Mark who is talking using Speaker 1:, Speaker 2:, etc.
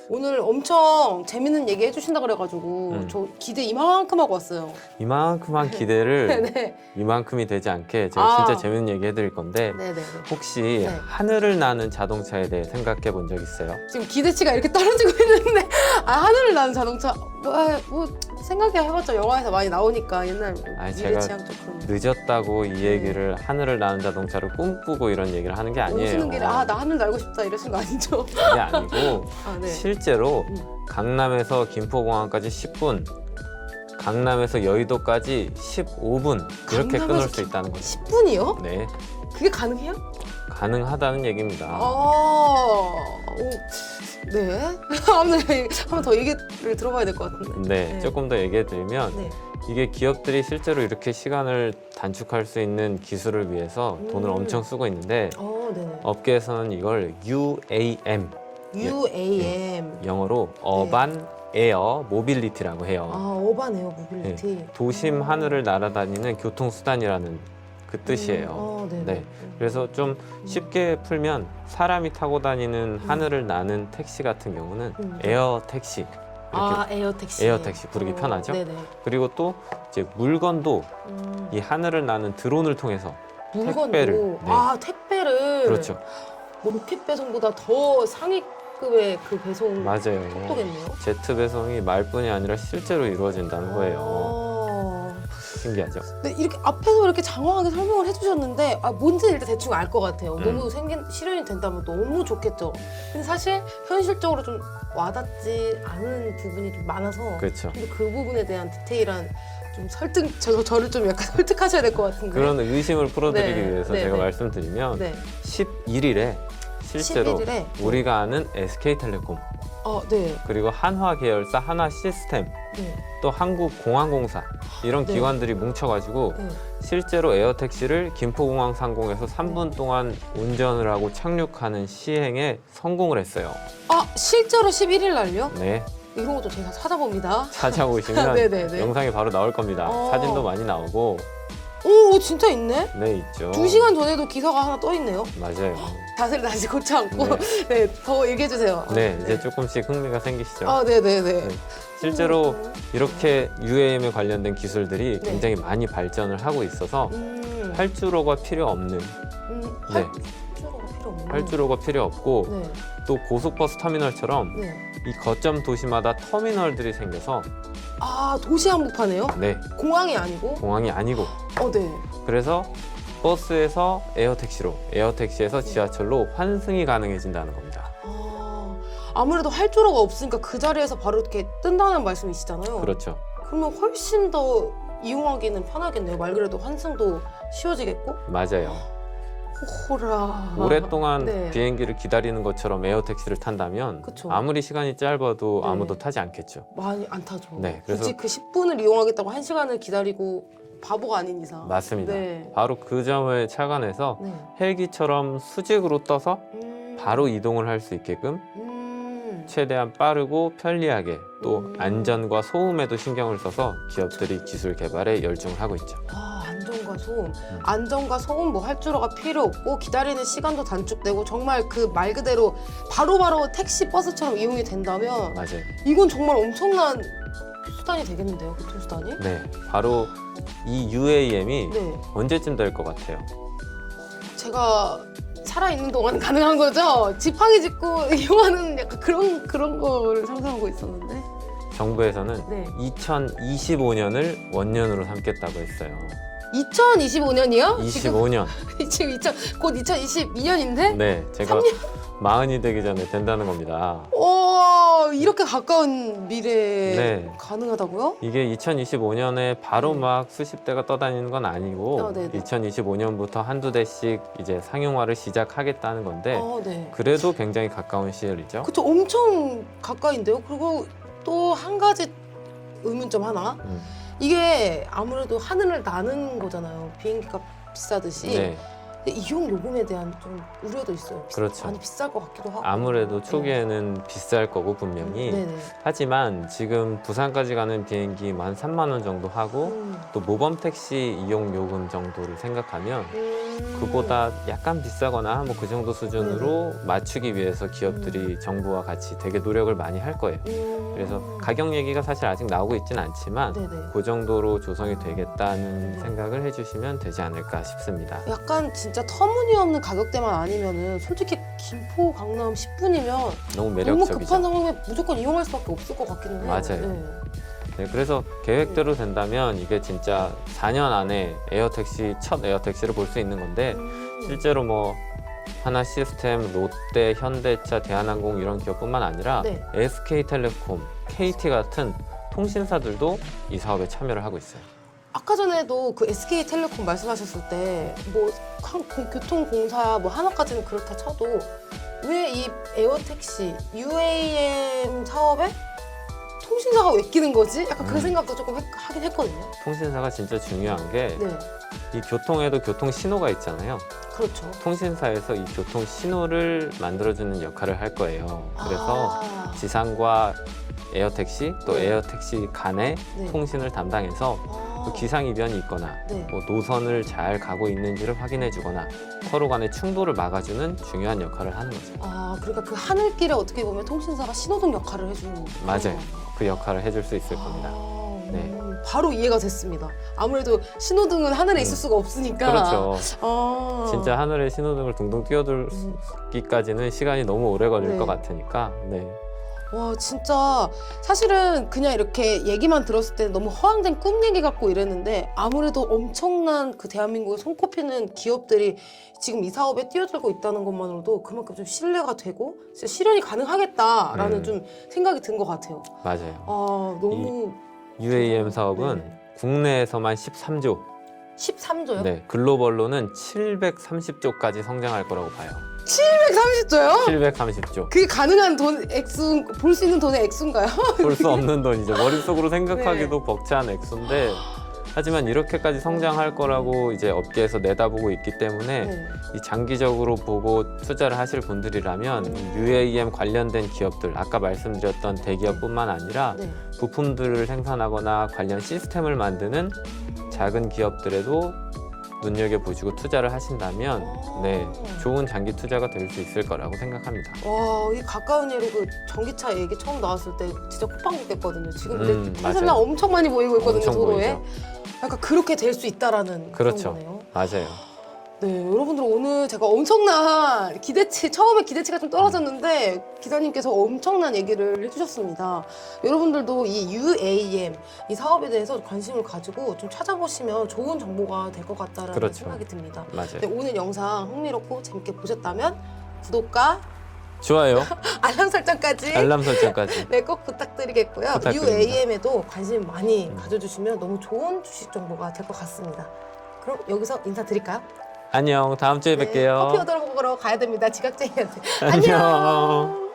Speaker 1: 오늘 엄청 재밌는 얘기 해주신다 그래가지고 저 기대 이만큼 하고 왔어요.
Speaker 2: 이만큼한 기대를
Speaker 1: 네네.
Speaker 2: 이만큼이 되지 않게 제가
Speaker 1: 아.
Speaker 2: 진짜 재밌는 얘기 해드릴 건데
Speaker 1: 네네네.
Speaker 2: 혹시
Speaker 1: 네.
Speaker 2: 하늘을 나는 자동차에 대해 생각해 본 적 있어요?
Speaker 1: 지금 기대치가 이렇게 떨어지고 있는데 하늘을 나는 자동차 뭐 생각해봤자 영화에서 많이 나오니까 옛날 뭐
Speaker 2: 아니,
Speaker 1: 미래
Speaker 2: 제가
Speaker 1: 지향적 그런
Speaker 2: 늦었다고 이 얘기를 하늘을 나는 자동차를 꿈꾸고 이런 얘기를 하는 게 아니에요.
Speaker 1: 오시는 길에 나 하늘 날고 싶다 이러신 거 아니죠?
Speaker 2: 그게 아니고
Speaker 1: 아, 네.
Speaker 2: 실제로 강남에서 김포공항까지 10분, 강남에서 여의도까지 15분 이렇게
Speaker 1: 강남에서
Speaker 2: 끊을 수 있다는 거죠.
Speaker 1: 10분이요?
Speaker 2: 네,
Speaker 1: 그게 가능해요?
Speaker 2: 가능하다는 얘기입니다.
Speaker 1: 네. 한번 더 얘기를 들어봐야 될 것 같은데.
Speaker 2: 네,
Speaker 1: 네.
Speaker 2: 조금 더 얘기해 드리면
Speaker 1: 네.
Speaker 2: 이게 기업들이 실제로 이렇게 시간을 단축할 수 있는 기술을 위해서 돈을 엄청 쓰고 있는데
Speaker 1: 네네.
Speaker 2: 업계에서는 이걸 UAM,
Speaker 1: UAM.
Speaker 2: 영어로 어반 에어 모빌리티라고 해요.
Speaker 1: 어반 에어 모빌리티.
Speaker 2: 도심 하늘을 날아다니는 교통수단이라는 그 뜻이에요.
Speaker 1: 네네.
Speaker 2: 네. 그래서 좀 쉽게 풀면 사람이 타고 다니는 하늘을 나는 택시 같은 경우는 에어 택시. 이렇게
Speaker 1: 에어 택시.
Speaker 2: 에어 택시 부르기 편하죠.
Speaker 1: 네네.
Speaker 2: 그리고 또 이제 물건도 이 하늘을 나는 드론을 통해서
Speaker 1: 물건도.
Speaker 2: 택배를. 네.
Speaker 1: 택배를.
Speaker 2: 그렇죠.
Speaker 1: 로켓 배송보다 더 상위급의 그 배송
Speaker 2: 맞아요.
Speaker 1: 속도겠네요.
Speaker 2: 제트 배송이 말뿐이 아니라 실제로 이루어진다는 거예요. 신기하죠?
Speaker 1: 네, 이렇게 앞에서 이렇게 장황하게 설명을 해주셨는데 뭔지 일단 대충 알 것 같아요. 너무 실현이 된다면 너무 좋겠죠. 근데 사실 현실적으로 좀 와닿지 않은 부분이 좀 많아서
Speaker 2: 그렇죠.
Speaker 1: 근데 그 부분에 대한 디테일한 좀 저를 좀 약간 설득하셔야 될 것 같은데.
Speaker 2: 그런 의심을 풀어드리기
Speaker 1: 네,
Speaker 2: 위해서
Speaker 1: 네,
Speaker 2: 제가
Speaker 1: 네.
Speaker 2: 말씀드리면
Speaker 1: 네.
Speaker 2: 11일에 실제로
Speaker 1: 11일에?
Speaker 2: 우리가 아는 SK텔레콤
Speaker 1: 네.
Speaker 2: 그리고 한화 계열사 한화시스템
Speaker 1: 네.
Speaker 2: 또 한국공항공사 이런
Speaker 1: 네.
Speaker 2: 기관들이 뭉쳐가지고
Speaker 1: 네.
Speaker 2: 실제로 에어택시를 김포공항 상공에서 3분 동안 운전을 하고 착륙하는 시행에 성공을 했어요.
Speaker 1: 실제로 11일 날요?
Speaker 2: 네,
Speaker 1: 이런 것도 제가 찾아봅니다.
Speaker 2: 찾아보시면
Speaker 1: 네네네.
Speaker 2: 영상이 바로 나올 겁니다. 사진도 많이 나오고
Speaker 1: 오, 진짜 있네?
Speaker 2: 네 있죠.
Speaker 1: 2시간 전에도 기사가 하나 떠 있네요.
Speaker 2: 맞아요.
Speaker 1: 자세를 다시 고치 않고 네, 더 얘기해 주세요.
Speaker 2: 네, 이제 조금씩 흥미가 생기시죠.
Speaker 1: 네네네.
Speaker 2: 네. 실제로 이렇게 UAM에 관련된 기술들이
Speaker 1: 네.
Speaker 2: 굉장히 많이 발전을 하고 있어서 활주로가 필요 없는 네.
Speaker 1: 활주로가 필요 없는.
Speaker 2: 활주로가 필요 없고
Speaker 1: 네.
Speaker 2: 또 고속버스 터미널처럼
Speaker 1: 네.
Speaker 2: 이 거점 도시마다 터미널들이 생겨서
Speaker 1: 도시 한복판에요?
Speaker 2: 네,
Speaker 1: 공항이 아니고?
Speaker 2: 공항이 아니고
Speaker 1: 네.
Speaker 2: 그래서 버스에서 에어택시로 에어택시에서 지하철로 환승이 가능해진다는 겁니다.
Speaker 1: 아무래도 활주로가 없으니까 그 자리에서 바로 이렇게 뜬다는 말씀이시잖아요.
Speaker 2: 그렇죠.
Speaker 1: 그러면 훨씬 더 이용하기는 편하겠네요. 말 그대로 환승도 쉬워지겠고?
Speaker 2: 맞아요.
Speaker 1: 호라.
Speaker 2: 오랫동안
Speaker 1: 네.
Speaker 2: 비행기를 기다리는 것처럼 에어택시를 탄다면
Speaker 1: 그쵸.
Speaker 2: 아무리 시간이 짧아도
Speaker 1: 네.
Speaker 2: 아무도 타지 않겠죠.
Speaker 1: 많이 안 타죠.
Speaker 2: 네, 그래서-
Speaker 1: 굳이 그 10분을 이용하겠다고 1시간을 기다리고 바보가 아닌 이상.
Speaker 2: 맞습니다.
Speaker 1: 네.
Speaker 2: 바로 그 점을 착안해서
Speaker 1: 네.
Speaker 2: 헬기처럼 수직으로 떠서 바로 이동을 할 수 있게끔 최대한 빠르고 편리하게 또 안전과 소음에도 신경을 써서 기업들이 기술 개발에 열중을 하고 있죠.
Speaker 1: 안전과 소음. 안전과 소음 뭐 활주로가 필요 없고 기다리는 시간도 단축되고 정말 그 말 그대로 바로바로 택시 버스처럼 이용이 된다면
Speaker 2: 맞아요.
Speaker 1: 이건 정말 엄청난 수단이 되겠는데요, 교통수단이?
Speaker 2: 네, 바로 이 UAM이
Speaker 1: 네.
Speaker 2: 언제쯤 될 것 같아요?
Speaker 1: 제가 살아있는 동안 가능한 거죠? 지팡이 짚고 이용하는 약간 그런 거를 상상하고 있었는데.
Speaker 2: 정부에서는
Speaker 1: 네.
Speaker 2: 2025년을 원년으로 삼겠다고 했어요.
Speaker 1: 2025년이요?
Speaker 2: 25년.
Speaker 1: 지금 곧 2022년인데?
Speaker 2: 네, 제가 마흔이 되기 전에 된다는 겁니다.
Speaker 1: 이렇게 가까운 미래에
Speaker 2: 네.
Speaker 1: 가능하다고요?
Speaker 2: 이게 2025년에 바로 막 수십 대가 떠다니는 건 아니고
Speaker 1: 네네.
Speaker 2: 2025년부터 한두 대씩 이제 상용화를 시작하겠다는 건데
Speaker 1: 네.
Speaker 2: 그래도 굉장히 가까운 시일이죠.
Speaker 1: 그쵸, 엄청 가까이인데요? 그리고 또 한 가지 의문점 하나. 이게 아무래도 하늘을 나는 거잖아요. 비행기가 비싸듯이.
Speaker 2: 네,
Speaker 1: 근데 이용 요금에 대한 좀 우려도 있어요.
Speaker 2: 그렇죠.
Speaker 1: 많이 비쌀 것 같기도 하고.
Speaker 2: 아무래도 초기에는 비쌀 거고 분명히
Speaker 1: 네네.
Speaker 2: 하지만 지금 부산까지 가는 비행기 한 3만 원 정도 하고 또 모범 택시 이용 요금 정도를 생각하면 그보다 약간 비싸거나 뭐 그 정도 수준으로 맞추기 위해서 기업들이 정부와 같이 되게 노력을 많이 할 거예요. 그래서 가격 얘기가 사실 아직 나오고 있지는 않지만
Speaker 1: 네네.
Speaker 2: 그 정도로 조성이 되겠다는
Speaker 1: 네.
Speaker 2: 생각을 해주시면 되지 않을까 싶습니다.
Speaker 1: 약간 진짜 터무니없는 가격대만 아니면은 솔직히 김포 강남 10분이면
Speaker 2: 너무
Speaker 1: 너무
Speaker 2: 매력적이죠.
Speaker 1: 급한 상황에 무조건 이용할 수밖에 없을 것 같기는 해요.
Speaker 2: 맞아요. 네, 그래서 계획대로 된다면 이게 진짜 4년 안에 에어택시 첫 에어택시를 볼 수 있는 건데 실제로 뭐 하나시스템, 롯데, 현대차, 대한항공 이런 기업뿐만 아니라
Speaker 1: 네.
Speaker 2: SK텔레콤, KT 같은 통신사들도 이 사업에 참여를 하고 있어요.
Speaker 1: 아까 전에도 그 SK텔레콤 말씀하셨을 때 뭐 교통공사 뭐 하나까지는 그렇다 쳐도 왜 이 에어택시 UAM 사업에 통신사가 왜 끼는 거지? 약간 그 생각도 조금 하긴 했거든요.
Speaker 2: 통신사가 진짜 중요한 게 이
Speaker 1: 네,
Speaker 2: 교통에도 교통 신호가 있잖아요.
Speaker 1: 그렇죠.
Speaker 2: 통신사에서 이 교통 신호를 만들어주는 역할을 할 거예요. 그래서
Speaker 1: 아,
Speaker 2: 지상과 에어택시 또
Speaker 1: 네.
Speaker 2: 에어택시 간의
Speaker 1: 네.
Speaker 2: 통신을 담당해서 또 기상이변이 있거나
Speaker 1: 네.
Speaker 2: 뭐 노선을 잘 가고 있는지를 확인해 주거나 서로 간의 충돌을 막아주는 중요한 역할을 하는 거죠.
Speaker 1: 아, 그러니까 그 하늘길에 어떻게 보면 통신사가 신호등 역할을 해주는
Speaker 2: 맞아요.
Speaker 1: 거예요.
Speaker 2: 그 역할을 해줄 수 있을 겁니다.
Speaker 1: 네. 바로 이해가 됐습니다. 아무래도 신호등은 하늘에 있을 수가 없으니까.
Speaker 2: 그렇죠.
Speaker 1: 아.
Speaker 2: 진짜 하늘에 신호등을 둥둥 띄워두기까지는 시간이 너무 오래 걸릴
Speaker 1: 네.
Speaker 2: 것 같으니까. 네.
Speaker 1: 와, 진짜 사실은 그냥 이렇게 얘기만 들었을 때 너무 허황된 꿈 얘기 같고 이랬는데 아무래도 엄청난 그 대한민국에 손꼽히는 기업들이 지금 이 사업에 뛰어들고 있다는 것만으로도 그만큼 좀 신뢰가 되고 진짜 실현이 가능하겠다라는 좀 생각이 든 것 같아요.
Speaker 2: 맞아요.
Speaker 1: 아, 너무
Speaker 2: UAM 사업은
Speaker 1: 네.
Speaker 2: 국내에서만 13조,
Speaker 1: 13조요?
Speaker 2: 네, 글로벌로는 730조까지 성장할 거라고 봐요.
Speaker 1: 730조요?
Speaker 2: 730조.
Speaker 1: 그게 가능한 돈 액수, 볼 수 있는 돈의 액수인가요?
Speaker 2: 볼 수 없는 돈이죠. 머릿속으로 생각하기도 벅찬 액수인데 하지만 이렇게까지 성장할 거라고 이제 업계에서 내다보고 있기 때문에
Speaker 1: 네.
Speaker 2: 이 장기적으로 보고 투자를 하실 분들이라면 이 UAM 관련된 기업들, 아까 말씀드렸던 대기업뿐만 아니라
Speaker 1: 네.
Speaker 2: 부품들을 생산하거나 관련 시스템을 만드는 작은 기업들에도 눈여겨보시고 투자를 하신다면 네, 좋은 장기 투자가 될 수 있을 거라고 생각합니다.
Speaker 1: 와, 이 가까운 예로 그 전기차 얘기 처음 나왔을 때 진짜 코빵했거든요. 지금 근데 테슬라
Speaker 2: 맞아요.
Speaker 1: 엄청 많이 보이고 있거든요,
Speaker 2: 엄청
Speaker 1: 도로에.
Speaker 2: 보이죠.
Speaker 1: 약간 그렇게 될 수 있다라는
Speaker 2: 그렇죠.
Speaker 1: 그런 거네요.
Speaker 2: 맞아요.
Speaker 1: 네, 여러분들 오늘 제가 엄청난 기대치, 처음에 기대치가 좀 떨어졌는데 기자님께서 엄청난 얘기를 해주셨습니다. 여러분들도 이 UAM, 이 사업에 대해서 관심을 가지고 좀 찾아보시면 좋은 정보가 될 것 같다라는
Speaker 2: 그렇죠.
Speaker 1: 생각이 듭니다.
Speaker 2: 맞아요.
Speaker 1: 네, 오늘 영상 흥미롭고 재밌게 보셨다면 구독과
Speaker 2: 좋아요.
Speaker 1: 알람 설정까지
Speaker 2: 알람 설정까지.
Speaker 1: 네, 꼭 부탁드리겠고요.
Speaker 2: 부탁드립니다.
Speaker 1: UAM에도 관심 많이 가져주시면 너무 좋은 주식 정보가 될 것 같습니다. 그럼 여기서 인사드릴까요?
Speaker 2: 안녕. 다음 주에
Speaker 1: 네,
Speaker 2: 뵐게요.
Speaker 1: 커피 얻어 먹으러 가야 됩니다. 지각쟁이한테.
Speaker 2: 안녕.
Speaker 1: 안녕.